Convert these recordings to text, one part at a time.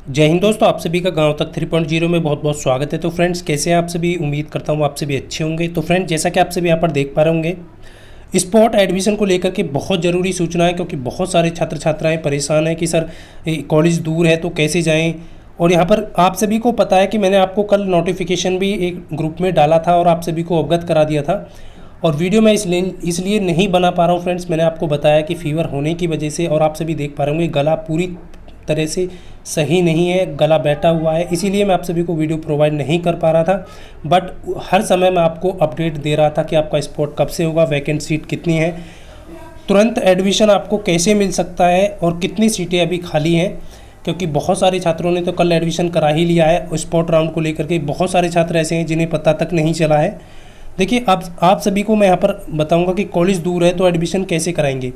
जय हिंद दोस्तों, आप सभी का गांव तक 3.0 में बहुत बहुत स्वागत है। तो फ्रेंड्स, कैसे हैं आप सभी? उम्मीद करता हूं आप सभी अच्छे होंगे। तो फ्रेंड्स, जैसा कि आप सभी यहाँ पर देख पा रहे होंगे, स्पॉट एडमिशन को लेकर के बहुत ज़रूरी सूचना है, क्योंकि बहुत सारे छात्र छात्राएं परेशान हैं कि सर कॉलेज दूर है तो कैसे जाएं। और यहाँ पर आप सभी को पता है कि मैंने आपको कल नोटिफिकेशन भी एक ग्रुप में डाला था और आप सभी को अवगत करा दिया था। और वीडियो मैं इसलिए नहीं बना पा रहा हूँ फ्रेंड्स, मैंने आपको बताया कि फीवर होने की वजह से, और आप सभी देख पा रहे होंगे गला पूरी तरह से सही नहीं है, गला बैठा हुआ है, इसीलिए मैं आप सभी को वीडियो प्रोवाइड नहीं कर पा रहा था। बट हर समय मैं आपको अपडेट दे रहा था कि आपका स्पॉट कब से होगा, वैकेंट सीट कितनी है, तुरंत एडमिशन आपको कैसे मिल सकता है और कितनी सीटें अभी खाली हैं। क्योंकि बहुत सारे छात्रों ने तो कल एडमिशन करा ही लिया है। स्पॉट राउंड को लेकर के बहुत सारे छात्र ऐसे हैं जिन्हें पता तक नहीं चला है। देखिए, अब आप सभी को मैं यहाँ पर बताऊँगा कि कॉलेज दूर है तो एडमिशन कैसे कराएंगे।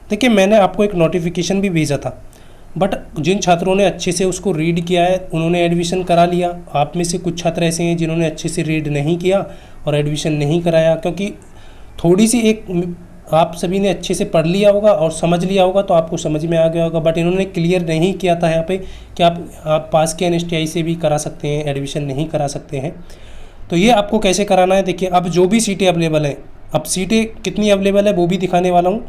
देखिए, मैंने आपको एक नोटिफिकेशन भी भेजा था, बट जिन छात्रों ने अच्छे से उसको रीड किया है उन्होंने एडमिशन करा लिया। आप में से कुछ छात्र ऐसे हैं जिन्होंने अच्छे से रीड नहीं किया और एडमिशन नहीं कराया, क्योंकि थोड़ी सी एक आप सभी ने अच्छे से पढ़ लिया होगा और समझ लिया होगा तो आपको समझ में आ गया होगा। बट इन्होंने क्लियर नहीं किया था यहाँ पे कि आप पास के एनएसटीआई से भी करा सकते हैं, एडमिशन नहीं करा सकते हैं। तो ये आपको कैसे कराना है, देखिए, अब जो भी सीटें अवेलेबल हैं, अब सीटें कितनी अवेलेबल है वो भी दिखाने वाला हूँ,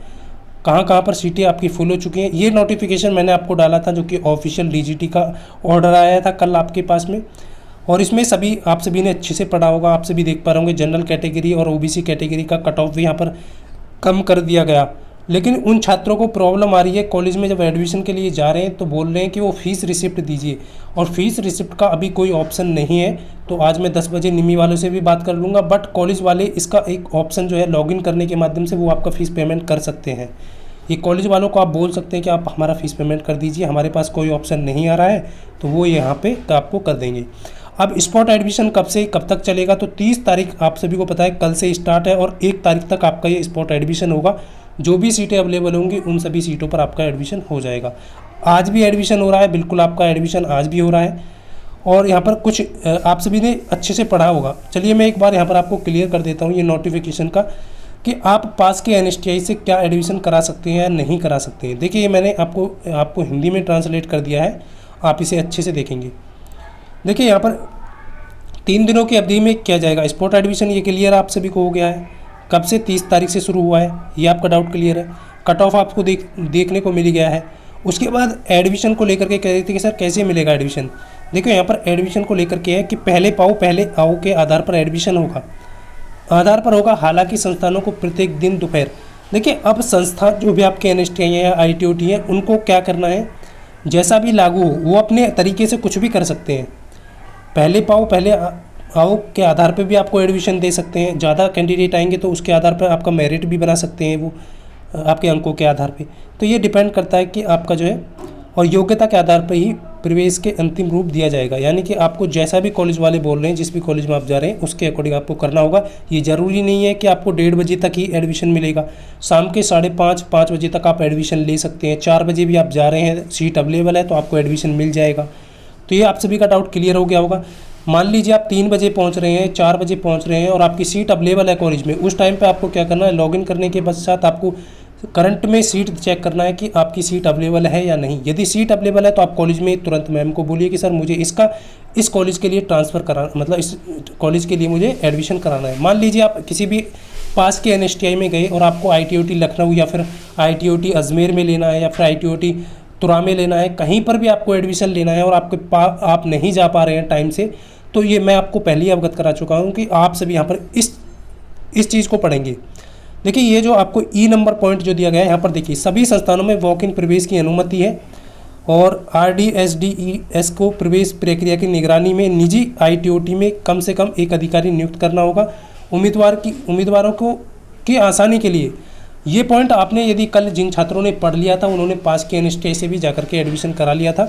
कहाँ कहाँ पर सीटें आपकी फुल हो चुकी हैं। ये नोटिफिकेशन मैंने आपको डाला था, जो कि ऑफिशियल डीजीटी का ऑर्डर आया था कल आपके पास में। और इसमें सभी आप सभी ने अच्छे से पढ़ा होगा, आप सभी देख पा रहे होंगे जनरल कैटेगरी और ओबीसी कैटेगरी का कट ऑफ भी यहाँ पर कम कर दिया गया। लेकिन उन छात्रों को प्रॉब्लम आ रही है, कॉलेज में जब एडमिशन के लिए जा रहे हैं तो बोल रहे हैं कि वो फ़ीस रिसिप्ट दीजिए, और फीस रिसिप्ट का अभी कोई ऑप्शन नहीं है। तो आज मैं 10 बजे निमी वालों से भी बात कर लूँगा, बट कॉलेज वाले इसका एक ऑप्शन जो है लॉगिन करने के माध्यम से वो आपका फ़ीस पेमेंट कर सकते हैं। ये कॉलेज वालों को आप बोल सकते हैं कि आप हमारा फ़ीस पेमेंट कर दीजिए, हमारे पास कोई ऑप्शन नहीं आ रहा है, तो वो यहाँ पे आपको कर देंगे। अब स्पॉट एडमिशन कब से कब तक चलेगा, तो 30 तारीख आप सभी को पता है कल से स्टार्ट है, और 1 तारीख तक आपका ये स्पॉट एडमिशन होगा। जो भी सीटें अवेलेबल होंगी उन सभी सीटों पर आपका एडमिशन हो जाएगा। आज भी एडमिशन हो रहा है, बिल्कुल आपका एडमिशन आज भी हो रहा है। और यहाँ पर कुछ आप सभी ने अच्छे से पढ़ा होगा। चलिए मैं एक बार यहाँ पर आपको क्लियर कर देता हूँ ये नोटिफिकेशन का, कि आप पास के एनएसटीआई से क्या एडमिशन करा सकते हैं या नहीं करा सकते हैं। देखिए, ये मैंने आपको हिंदी में ट्रांसलेट कर दिया है, आप इसे अच्छे से देखेंगे। देखिए, यहाँ पर 3 दिनों की अवधि में किया जाएगा स्पॉट एडमिशन, ये क्लियर आप सभी को हो गया है। कब से? 30 तारीख से शुरू हुआ है, ये आपका डाउट क्लियर है। कट ऑफ आपको देखने को मिल गया है। उसके बाद एडमिशन को लेकर के कह रहे थे कि सर कैसे मिलेगा एडमिशन। देखो, यहाँ पर एडमिशन को लेकर के है कि पहले पाओ पहले आओ के आधार पर एडमिशन होगा, आधार पर होगा। हालांकि संस्थानों को प्रत्येक दिन दोपहर, देखिए, अब संस्था जो भी आपके एनएसटीआई हैं या आईटीओटी हैं, उनको क्या करना है, जैसा भी लागू हो वो अपने तरीके से कुछ भी कर सकते हैं। पहले पाओ पहले आओ के आधार पर भी आपको एडमिशन दे सकते हैं। ज़्यादा कैंडिडेट आएंगे तो उसके आधार पर आपका मेरिट भी बना सकते हैं वो, आपके अंकों के आधार पे। तो ये डिपेंड करता है कि आपका जो है, और योग्यता के आधार पर ही प्रवेश के अंतिम रूप दिया जाएगा। यानी कि आपको जैसा भी कॉलेज वाले बोल रहे हैं, जिस भी कॉलेज में आप जा रहे हैं उसके अकॉर्डिंग आपको करना होगा। ये ज़रूरी नहीं है कि आपको 1:30 बजे तक ही एडमिशन मिलेगा। शाम के 5:30 बजे तक आप एडमिशन ले सकते हैं। 4 बजे भी आप जा रहे हैं, सीट अवेलेबल है तो आपको एडमिशन मिल जाएगा। तो ये आप सभी का डाउट क्लियर हो गया होगा। मान लीजिए आप 3 बजे पहुंच रहे हैं, 4 बजे पहुंच रहे हैं और आपकी सीट अवेलेबल है कॉलेज में, उस टाइम पे आपको क्या करना है, लॉगिन करने के पश्चात आपको करंट में सीट चेक करना है कि आपकी सीट अवेलेबल है या नहीं। यदि सीट अवेलेबल है तो आप कॉलेज में तुरंत मैम को बोलिए कि सर मुझे इस कॉलेज के लिए ट्रांसफ़र करा, मतलब इस कॉलेज के लिए मुझे एडमिशन कराना है। मान लीजिए आप किसी भी पास के एनएसटीआई में गए और आपको आईटीओटी लखनऊ या फिर आईटीओटी अजमेर में लेना है या फिर आईटीओटी तुरा में लेना है, कहीं पर भी आपको एडमिशन लेना है और आप नहीं जा पा रहे हैं टाइम से, तो ये मैं आपको पहले ही अवगत करा चुका हूँ कि आप सभी यहाँ पर इस चीज़ को पढ़ेंगे। देखिए, ये जो आपको ई नंबर पॉइंट जो दिया गया है यहाँ पर, देखिए, सभी संस्थानों में वॉक इन प्रवेश की अनुमति है और RDSDES को प्रवेश प्रक्रिया की निगरानी में निजी आईटीओटी में कम से कम एक अधिकारी नियुक्त करना होगा। उम्मीदवारों को की आसानी के लिए ये पॉइंट आपने, यदि कल जिन छात्रों ने पढ़ लिया था उन्होंने पास के एनएसटीआई से भी जाकर के एडमिशन करा लिया था,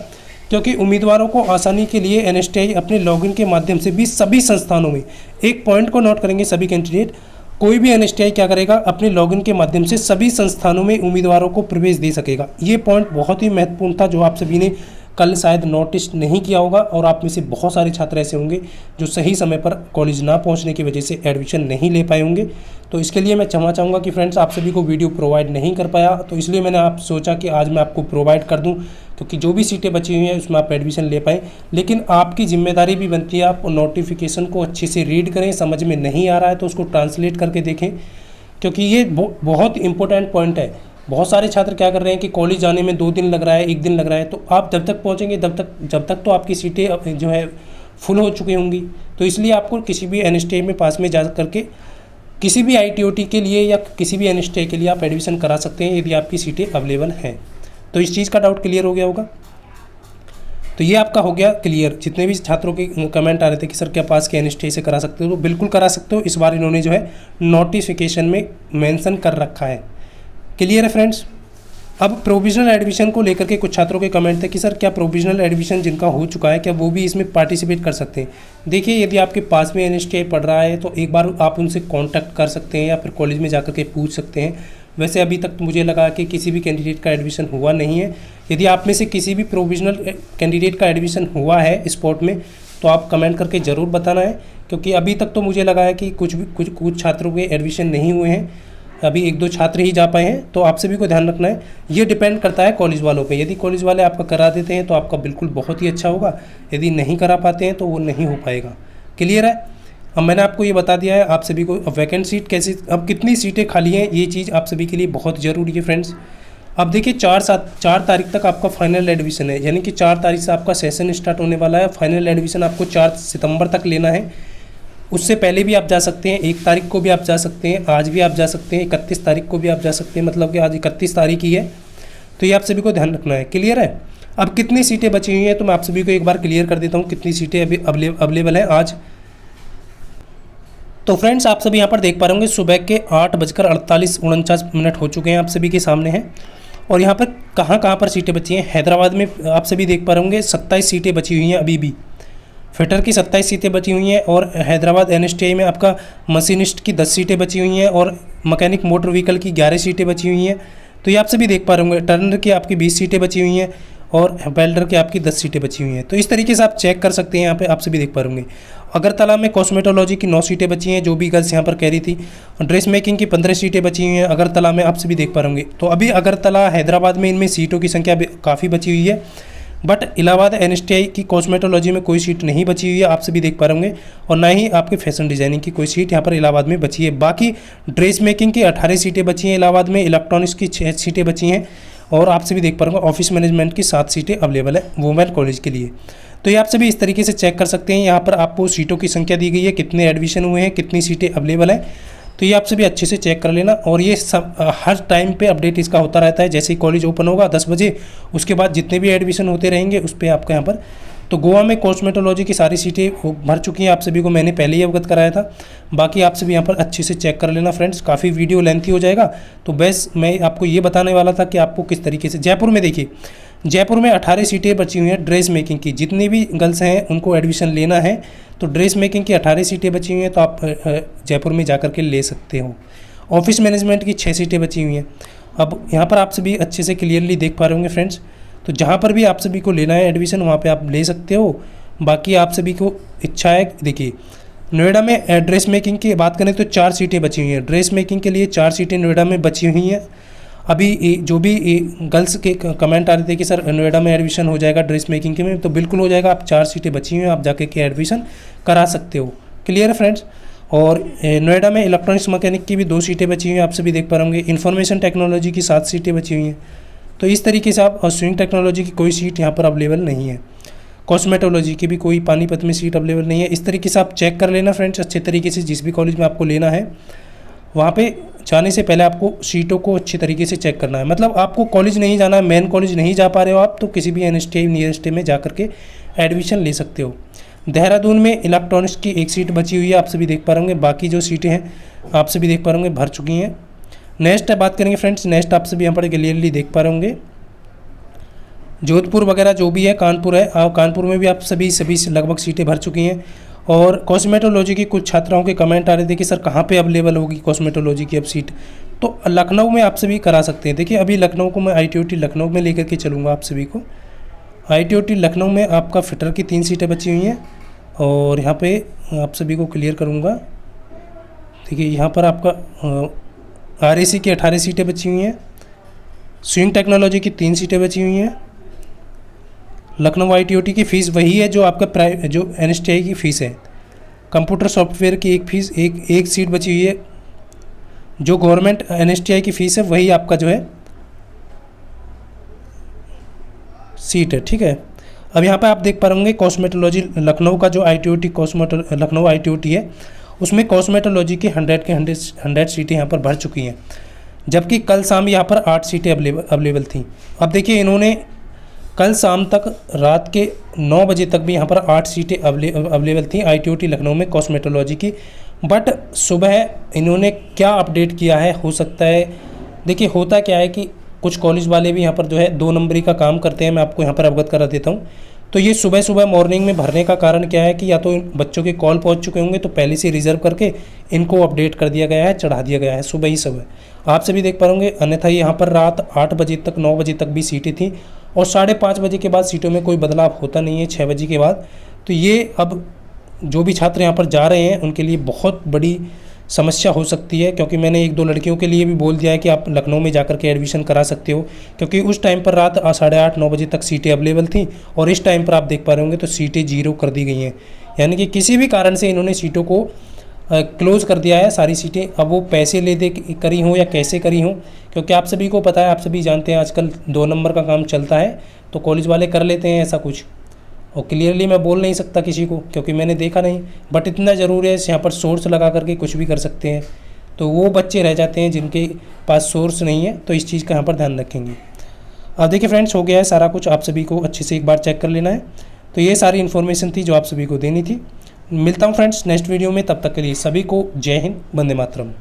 क्योंकि उम्मीदवारों को आसानी के लिए एनएसटीआई अपने लॉगिन के माध्यम से भी सभी संस्थानों में, एक पॉइंट को नोट करेंगे सभी कैंडिडेट, कोई भी एनएसटीआई क्या करेगा, अपने लॉगिन के माध्यम से सभी संस्थानों में उम्मीदवारों को प्रवेश दे सकेगा। ये पॉइंट बहुत ही महत्वपूर्ण था, जो आप सभी ने कल शायद नोटिस नहीं किया होगा, और आप में से बहुत सारे छात्र ऐसे होंगे जो सही समय पर कॉलेज ना पहुंचने की वजह से एडमिशन नहीं ले पाए होंगे। तो इसके लिए मैं क्षमा चाहूँगा कि फ्रेंड्स, आप सभी को वीडियो प्रोवाइड नहीं कर पाया, तो इसलिए मैंने सोचा कि आज मैं आपको प्रोवाइड कर दूँ, क्योंकि जो भी सीटें बची हुई हैं उसमें आप एडमिशन ले पाएँ। लेकिन आपकी जिम्मेदारी भी बनती है, आप नोटिफिकेशन को अच्छे से रीड करें, समझ में नहीं आ रहा है तो उसको ट्रांसलेट करके देखें, क्योंकि ये बहुत इंपॉर्टेंट पॉइंट है। बहुत सारे छात्र क्या कर रहे हैं कि कॉलेज जाने में 2 दिन लग रहा है, 1 दिन लग रहा है, तो आप जब तक पहुँचेंगे जब तक तो आपकी सीटें जो है फुल हो चुकी होंगी। तो इसलिए आपको किसी भी एनएसटीआई में पास में जा करके किसी भी आईटीओटी के लिए या किसी भी एनएसटीआई के लिए आप एडमिशन करा सकते हैं यदि आपकी सीटें अवेलेबल हैं। तो इस चीज़ का डाउट क्लियर हो गया होगा। तो ये आपका हो गया क्लियर। जितने भी छात्रों के कमेंट आ रहे थे कि सर क्या पास के एनएसटीआई से करा सकते हो, तो बिल्कुल करा सकते हो। इस बार इन्होंने जो है नोटिफिकेशन में मेंशन कर रखा है। क्लियर है फ्रेंड्स। अब प्रोविजनल एडमिशन को लेकर के कुछ छात्रों के कमेंट थे कि सर क्या प्रोविजनल एडमिशन जिनका हो चुका है क्या वो भी इसमें पार्टिसिपेट कर सकते हैं। देखिए, यदि आपके पास में एनएसटीआई पढ़ रहा है तो एक बार आप उनसे कांटेक्ट कर सकते हैं या फिर कॉलेज में जाकर के पूछ सकते हैं। वैसे अभी तक मुझे लगा कि किसी भी कैंडिडेट का एडमिशन हुआ नहीं है। यदि आप में से किसी भी प्रोविजनल कैंडिडेट का एडमिशन हुआ है स्पॉट में तो आप कमेंट करके ज़रूर बताना है, क्योंकि अभी तक तो मुझे लगा है कि कुछ छात्रों के एडमिशन नहीं हुए हैं, अभी 1-2 छात्र ही जा पाए हैं। तो आप सभी को ध्यान रखना है, ये डिपेंड करता है कॉलेज वालों पे। यदि कॉलेज वाले आपका करा देते हैं तो आपका बिल्कुल बहुत ही अच्छा होगा, यदि नहीं करा पाते हैं तो वो नहीं हो पाएगा। क्लियर है। अब मैंने आपको ये बता दिया है आप सभी को अब वैकेंट सीट कैसे, अब कितनी सीटें खाली हैं, ये चीज़ आप सभी के लिए बहुत ज़रूरी है फ्रेंड्स। अब देखिए 4 तारीख तक आपका फाइनल एडमिशन है, यानी कि 4 तारीख से आपका सेशन स्टार्ट होने वाला है। फाइनल एडमिशन आपको 4 सितंबर तक लेना है। उससे पहले भी आप जा सकते हैं, 1 तारीख को भी आप जा सकते हैं, आज भी आप जा सकते हैं, 31 तारीख को भी आप जा सकते हैं, मतलब कि आज 31 तारीख ही है। तो ये आप सभी को ध्यान रखना है। क्लियर है। अब कितनी सीटें बची हुई हैं तो मैं आप सभी को एक बार क्लियर कर देता हूँ कितनी सीटें अभी अवेलेबल हैं आज। तो फ्रेंड्स, आप सभी यहाँ पर देख पा रहे होंगे सुबह के 8:48-49 हो चुके हैं, आप सभी के सामने हैं। और यहाँ पर कहाँ पर सीटें बची हैं, हैदराबाद में आप सभी देख पा रहे होंगे 27 सीटें बची हुई हैं अभी भी। फिटर की 27 सीटें बची हुई हैं और हैदराबाद एनएसटीआई में आपका मशीनिस्ट की 10 सीटें बची हुई हैं और मैकेनिक मोटर व्हीकल की 11 सीटें बची हुई हैं। तो ये आप सभी देख पा रहे होंगे। टर्नर की आपकी 20 सीटें बची हुई हैं और वेल्डर की आपकी 10 सीटें बची हुई हैं। तो इस तरीके से आप चेक कर सकते हैं, यहाँ पे आप सभी देख पा रहे होंगे। अगरतला में कॉस्मेटोलॉजी की 9 सीटें बची हैं, जो भी गर्ल्स यहाँ पर कह रही थी। ड्रेस मेकिंग की 15 सीटें बची हुई हैं अगरतला में, आप सभी देख पा रहे होंगे। तो अभी अगरतला, हैदराबाद में इनमें सीटों की संख्या काफ़ी बची हुई है, बट इलाहाबाद एनएसटीआई की कॉस्मेटोलॉजी में कोई सीट नहीं बची हुई है, आप सभी देख पा रहे होंगे। और ना ही आपके फैशन डिज़ाइनिंग की कोई सीट यहाँ पर इलाहाबाद में बची है। बाकी ड्रेस मेकिंग की 18 सीटें बची हैं इलाहाबाद में, इलेक्ट्रॉनिक्स की 6 सीटें बची हैं और आप सभी देख पा रहे होंगे ऑफिस मैनेजमेंट की 7 सीटें अवेलेबल है वुमेन कॉलेज के लिए। तो ये आप सभी इस तरीके से चेक कर सकते हैं। यहाँ पर आपको सीटों की संख्या दी गई है, कितने एडमिशन हुए हैं, कितनी सीटें अवेलेबल है। तो ये आप सभी अच्छे से चेक कर लेना। और ये सब हर टाइम पे अपडेट इसका होता रहता है। जैसे ही कॉलेज ओपन होगा 10 बजे, उसके बाद जितने भी एडमिशन होते रहेंगे उस पर आपका यहाँ पर। तो गोवा में कॉस्मेटोलॉजी की सारी सीटें भर चुकी हैं, आप सभी को मैंने पहले ही अवगत कराया था। बाकी आप सभी यहाँ पर अच्छे से चेक कर लेना फ्रेंड्स। काफ़ी वीडियो लेंथी हो जाएगा, तो बस मैं आपको ये बताने वाला था कि आपको किस तरीके से। जयपुर में देखिए, जयपुर में 18 सीटें बची हुई हैं ड्रेस मेकिंग की। जितनी भी गर्ल्स हैं उनको एडमिशन लेना है तो ड्रेस मेकिंग की 18 सीटें बची हुई हैं, तो आप जयपुर में जा कर के ले सकते हो। ऑफिस मैनेजमेंट की 6 सीटें बची हुई हैं। अब यहाँ पर आप सभी अच्छे से क्लियरली देख पा रहे होंगे फ्रेंड्स। तो जहाँ पर भी आप सभी को लेना है एडमिशन वहाँ पे आप ले सकते हो। बाकी आप सभी को इच्छा है, देखिए नोएडा में ड्रेस मेकिंग की बात करें तो 4 सीटें बची हुई हैं। ड्रेस मेकिंग के लिए 4 सीटें नोएडा में बची हुई हैं। अभी जो भी गर्ल्स के कमेंट आ रहे थे कि सर नोएडा में एडमिशन हो जाएगा ड्रेस मेकिंग के में, तो बिल्कुल हो जाएगा। आप 4 सीटें बची हुई हैं, आप जाके के एडमिशन करा सकते हो। क्लियर है फ्रेंड्स। और नोएडा में इलेक्ट्रॉनिक्स मैकेनिक की भी 2 सीटें बची हुई हैं, आप सभी देख पा रहे होंगे। इन्फॉर्मेशन टेक्नोलॉजी की 7 सीटें बची हुई हैं। तो इस तरीके से आप, और स्विंग टेक्नोलॉजी की कोई सीट यहाँ पर अवेलेबल नहीं है। कॉस्मेटोलॉजी की भी कोई पानीपत में सीट अवेलेबल नहीं है। इस तरीके से आप चेक कर लेना फ्रेंड्स अच्छे तरीके से। जिस भी कॉलेज में आपको लेना है वहाँ पे जाने से पहले आपको सीटों को अच्छी तरीके से चेक करना है। मतलब आपको कॉलेज नहीं जाना है, मेन कॉलेज नहीं जा पा रहे हो आप, तो किसी भी एनएसटीआई नियरेस्ट में जा करके एडमिशन ले सकते हो। देहरादून में इलेक्ट्रॉनिक्स की 1 सीट बची हुई है, आप सभी देख पा रहे होंगे। बाकी जो सीटें हैं आप सभी देख पा रहे होंगे भर चुकी हैं। नेक्स्ट बात करेंगे फ्रेंड्स, नेक्स्ट आप सभी यहाँ पर क्लियरली देख पा रहे होंगे जोधपुर वगैरह जो भी है, कानपुर है, कानपुर में भी आप सभी लगभग सीटें भर चुकी हैं। और कॉस्मेटोलॉजी की कुछ छात्राओं के कमेंट आ रहे थे कि सर कहाँ पे अवेलेबल होगी कॉस्मेटोलॉजी की अब सीट, तो लखनऊ में आप सभी करा सकते हैं। देखिए अभी लखनऊ को मैं आईटीओटी लखनऊ में लेकर के चलूँगा आप सभी को। आईटीओटी लखनऊ में आपका फिटर की 3 सीटें बची हुई हैं और यहाँ पे आप सभी को क्लियर करूँगा। देखिए यहाँ पर आपका आरएसी की 18 सीटें बची हुई हैं। स्विंग टेक्नोलॉजी की 3 सीटें बची हुई हैं लखनऊ ITOT की फ़ीस वही है जो आपका जो NSTI की फ़ीस है। कंप्यूटर सॉफ्टवेयर की एक फ़ीस एक सीट बची हुई है। जो गवर्नमेंट NSTI की फ़ीस है वही आपका जो है सीट है, ठीक है। अब यहाँ पे आप देख पा रहे होंगे कॉस्मेटोलॉजी लखनऊ का जो ITOT लखनऊ ITOT है, उसमें कॉस्मेटोलॉजी की 100 के 100 सीटें यहाँ पर भर चुकी हैं, जबकि कल शाम यहाँ पर 8 सीटें अवेलेबल थी। अब देखिए इन्होंने कल शाम तक रात के 9 बजे तक भी यहाँ पर 8 सीटें अवेलेबल थी ITOT लखनऊ में कॉस्मेटोलॉजी की। बट सुबह इन्होंने क्या अपडेट किया है, हो सकता है, देखिए होता क्या है कि कुछ कॉलेज वाले भी यहाँ पर जो है 2 नंबरी का काम करते हैं। मैं आपको यहाँ पर अवगत करा देता हूँ। तो ये सुबह सुबह मॉर्निंग में भरने का कारण क्या है कि या तो बच्चों के कॉल पहुँच चुके होंगे तो पहले से रिजर्व करके इनको अपडेट कर दिया गया है, चढ़ा दिया गया है सुबह ही सुबह। आप सभी देख पा होंगे, अन्यथा यहाँ पर रात 8 बजे तक 9 बजे तक भी सीटें थी और 5:30 बजे के बाद सीटों में कोई बदलाव होता नहीं है 6 बजे के बाद। तो ये अब जो भी छात्र यहाँ पर जा रहे हैं उनके लिए बहुत बड़ी समस्या हो सकती है, क्योंकि मैंने 1-2 लड़कियों के लिए भी बोल दिया है कि आप लखनऊ में जाकर के एडमिशन करा सकते हो, क्योंकि उस टाइम पर रात 8:30-9 बजे तक सीटें अवेलेबल थी और इस टाइम पर आप देख पा रहे होंगे तो सीटें 0 कर दी गई हैं। यानी कि किसी भी कारण से इन्होंने सीटों को क्लोज़ कर दिया है सारी सीटें। अब वो पैसे ले दे करी हों या कैसे करी हों, क्योंकि आप सभी को पता है, आप सभी जानते हैं आजकल 2 नंबर का काम चलता है, तो कॉलेज वाले कर लेते हैं ऐसा कुछ। और क्लियरली मैं बोल नहीं सकता किसी को क्योंकि मैंने देखा नहीं, बट इतना ज़रूर है यहाँ पर सोर्स लगा करके कुछ भी कर सकते हैं। तो वो बच्चे रह जाते हैं जिनके पास सोर्स नहीं है, तो इस चीज़ का यहाँ पर ध्यान रखेंगे। अब देखिए फ्रेंड्स, हो गया है सारा कुछ, आप सभी को अच्छे से एक बार चेक कर लेना है। तो ये सारी इन्फॉर्मेशन थी जो आप सभी को देनी थी। मिलता हूँ फ्रेंड्स नेक्स्ट वीडियो में, तब तक के लिए सभी को जय हिंद, वंदे मातरम।